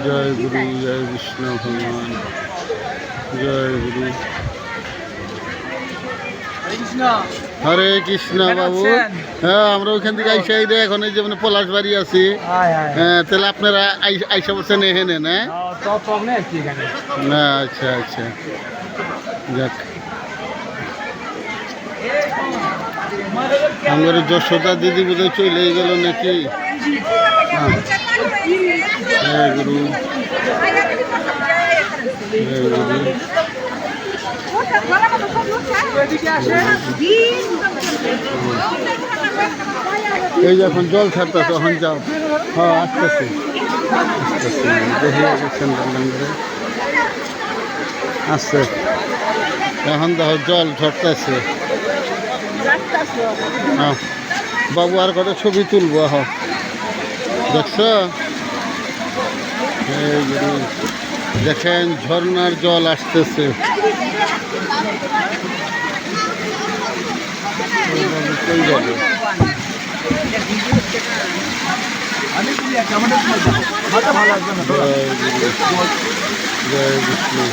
জয় গুরু, জয় বিষ্ণু ভগবান, জয় গুরু। হরে কৃষ্ণ বাবু। হ্যাঁ, আমরা ওইখান থেকে আইসা রে এখন এই যে মানে পলাশ বাড়ি আছি। হ্যাঁ, তাহলে আপনারা আইসা বলছেন এখানে না? না, আচ্ছা আচ্ছা, যাক। আমার যশোদা দিদি বোধহয় চলে গেল নাকি? হ্যাঁ গুরু, এই যখন জল ছাড়তে তখন যাও। হ্যাঁ, আসতেছে আসতেছে, দেখে গেছেন আসছে। এখন দেখো জল ঝরতেছে। হ্যাঁ বাবু, আর কটা ছবি তুলবো। হ্যাঁ, দেখছ? দেখেন ঝর্ণার জল আসতেছে। কই যাবে? জয় বিষ্ণু।